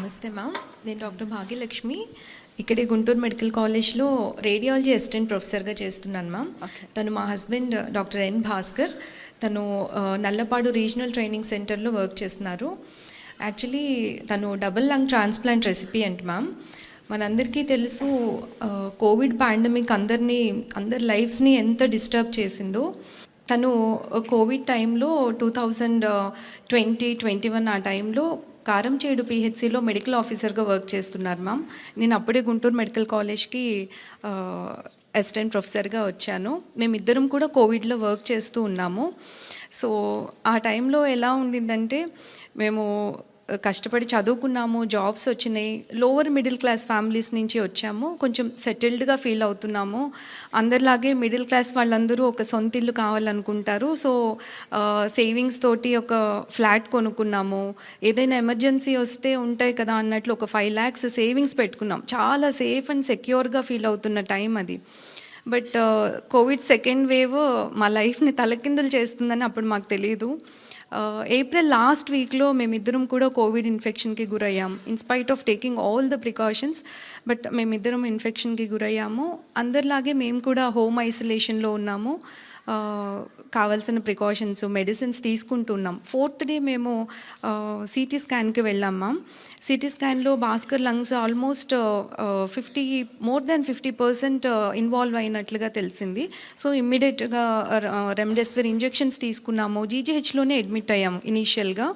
నమస్తే మ్యామ్, నేను డాక్టర్ భాగ్యలక్ష్మి. ఇక్కడే గుంటూరు మెడికల్ కాలేజ్లో రేడియాలజీ అసిస్టెంట్ ప్రొఫెసర్గా చేస్తున్నాను మ్యామ్. తను మా హస్బెండ్ డాక్టర్ ఎన్ భాస్కర్. తను నల్లపాడు రీజనల్ ట్రైనింగ్ సెంటర్లో వర్క్ చేస్తున్నారు. యాక్చువల్లీ తను double lung transplant recipient ma'am. మనందరికీ తెలుసు, కోవిడ్ పాండమిక్ అందరి లైఫ్స్ని ఎంత డిస్టర్బ్ చేసిందో. తను కోవిడ్ టైంలో 2020-21 ఆ టైంలో కారంచేడు పిహెచ్సిలో మెడికల్ ఆఫీసర్గా వర్క్ చేస్తున్నారు మ్యామ్. నేను అప్పుడే గుంటూరు మెడికల్ కాలేజ్కి అసిస్టెంట్ ప్రొఫెసర్గా వచ్చాను. మేమిద్దరం కూడా కోవిడ్లో వర్క్ చేస్తూ ఉన్నాము. సో ఆ టైంలో ఎలా ఉండిందంటే, మేము కష్టపడి చదువుకున్నాము, జాబ్స్ వచ్చినాయి, లోవర్ మిడిల్ క్లాస్ ఫ్యామిలీస్ నుంచి వచ్చాము, కొంచెం సెటిల్డ్గా ఫీల్ అవుతున్నాము. అందరిలాగే మిడిల్ క్లాస్ వాళ్ళందరూ ఒక సొంత ఇల్లు కావాలనుకుంటారు. సో సేవింగ్స్ తోటి ఒక ఫ్లాట్ కొనుక్కున్నాము. ఏదైనా ఎమర్జెన్సీ వస్తే ఉంటాయి కదా అన్నట్లు ఒక 5 lakhs సేవింగ్స్ పెట్టుకున్నాం. చాలా సేఫ్ అండ్ సెక్యూర్గా ఫీల్ అవుతున్న టైం అది. బట్ కోవిడ్ సెకండ్ వేవ్ మా లైఫ్ని తలకిందులు చేస్తుందని అప్పుడు మాకు తెలియదు. ఏప్రిల్ లాస్ట్ వీక్లో మేమిద్దరం కూడా కోవిడ్ ఇన్ఫెక్షన్కి గురయ్యాం. In spite of taking all the precautions, but మేమిద్దరం ఇన్ఫెక్షన్కి గురయ్యాము. అందరిలాగే మేము కూడా హోమ్ ఐసోలేషన్లో ఉన్నాము. కావాల్సిన ప్రికాషన్స్, మెడిసిన్స్ తీసుకుంటున్నాం. 4th డే మేము సిటీ స్కాన్కి వెళ్ళాం మ్యామ్. సిటీ స్కాన్లో Bhaskar lungs almost more than 50% involve అయినట్లుగా తెలిసింది. సో ఇమ్మీడియట్గా రెమ్డెసివిర్ ఇంజెక్షన్స్ తీసుకున్నాము. జీజీహెచ్లోనే అడ్మిట్ అయ్యాము ఇనీషియల్గా.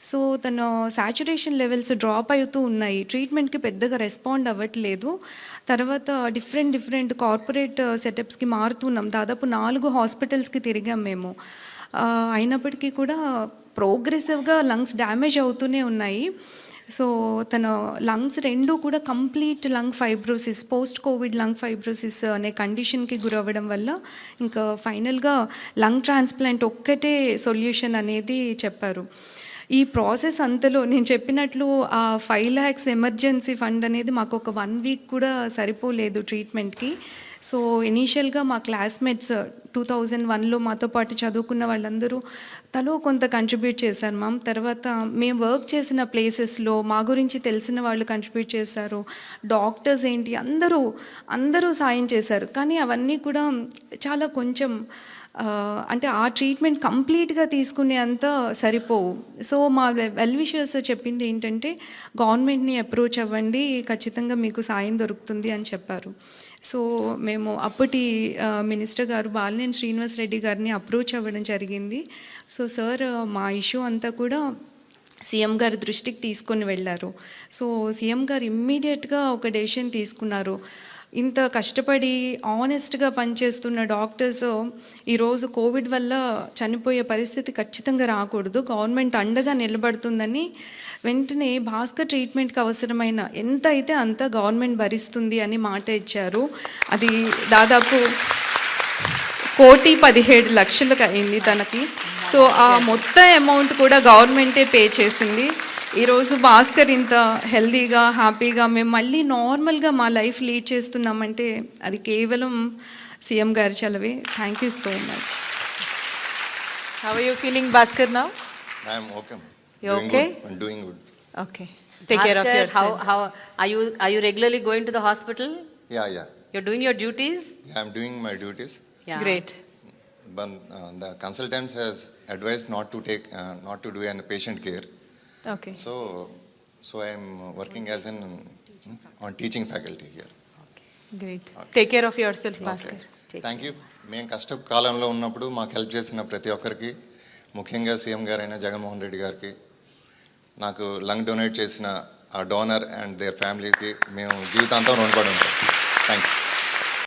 సో తన సాచురేషన్ లెవెల్స్ డ్రాప్ అవుతూ ఉన్నాయి. ట్రీట్మెంట్కి పెద్దగా రెస్పాండ్ అవ్వట్లేదు. తర్వాత డిఫరెంట్ కార్పొరేట్ సెటప్స్కి మారుతున్నాం. దాదాపు 4 హాస్పిటల్స్కి తిరిగాం మేము. అయినప్పటికీ కూడా ప్రోగ్రెసివ్గా లంగ్స్ డ్యామేజ్ అవుతూనే ఉన్నాయి. సో తన లంగ్స్ 2 కూడా complete lung fibrosis, post Covid lung fibrosis అనే కండిషన్కి గురవ్వడం వల్ల ఇంకా ఫైనల్గా లంగ్ ట్రాన్స్ప్లాంట్ ఒక్కటే సొల్యూషన్ అనేది చెప్పారు. ఈ ప్రాసెస్ అంతలో నేను చెప్పినట్లు ఆ 5 lakhs ఎమర్జెన్సీ ఫండ్ అనేది మాకు ఒక 1 week కూడా సరిపోలేదు ట్రీట్మెంట్కి. సో ఇనీషియల్గా మా క్లాస్మేట్స్ 2001లో మాతో పాటు చదువుకున్న వాళ్ళందరూ తలో కొంత కంట్రిబ్యూట్ చేశారు మ్యామ్. తర్వాత మేము వర్క్ చేసిన ప్లేసెస్లో మా గురించి తెలిసిన వాళ్ళు కంట్రిబ్యూట్ చేశారు. డాక్టర్స్ ఏంటి అందరూ సాయం చేశారు. కానీ అవన్నీ కూడా చాలా కొంచెం అంటే ఆ ట్రీట్మెంట్ కంప్లీట్గా తీసుకునే అంత సరిపోవు. సో మా వెల్ విషర్స్ చెప్పింది ఏంటంటే, గవర్నమెంట్ని అప్రోచ్ అవ్వండి, ఖచ్చితంగా మీకు సాయం దొరుకుతుంది అని చెప్పారు. సో మేము అప్పటి మినిస్టర్ గారు బాలినేని శ్రీనివాస్ రెడ్డి గారిని అప్రోచ్ అవ్వడం జరిగింది. సో సార్ మా ఇష్యూ అంతా కూడా సీఎం గారి దృష్టికి తీసుకొని వెళ్ళారు. సో సీఎం గారు ఇమ్మీడియట్గా ఒక డెసిషన్ తీసుకున్నారు. ఇంత కష్టపడి ఆనెస్ట్గా పనిచేస్తున్న డాక్టర్స్ ఈరోజు కోవిడ్ వల్ల చనిపోయే పరిస్థితి ఖచ్చితంగా రాకూడదు, గవర్నమెంట్ అండగా నిలబడుతుందని వెంటనే భాస్కర్ ట్రీట్మెంట్కి అవసరమైన ఎంత అయితే అంత గవర్నమెంట్ భరిస్తుంది అని మాట ఇచ్చారు. అది దాదాపు 1,17,00,000 అయింది తనకి. సో ఆ మొత్తం అమౌంట్ కూడా గవర్నమెంటే పే చేసింది. ఈరోజు భాస్కర్ ఇంత హెల్దీగా, హ్యాపీగా మేము మళ్ళీ నార్మల్గా మా లైఫ్ లీడ్ చేస్తున్నామంటే అది కేవలం సీఎం గారి చలవే. Thank you so much. How are you feeling, Bhaskar, now? I am okay. You okay? I'm doing good. Okay. Take care of yourself. How are you regularly going to the hospital? Yeah. You're doing your duties? Yeah, I'm doing my duties. Yeah. Great. But the consultant has advised not to do any patient care. Okay. So I am working as on teaching faculty here. Great. Take care of yourself, Bhaskar. Thank you. మేము కష్టకాలంలో ఉన్నప్పుడు మాకు help చేసిన ప్రతి ఒక్కరికి, ముఖ్యంగా CM గారైన జగన్మోహన్ రెడ్డి గారికి, నాకు లంగ్ డొనేట్ చేసిన ఆ డోనర్ అండ్ దేర్ ఫ్యామిలీకి మేము జీవితాంతం రుణపడి ఉంటాం. Thank you.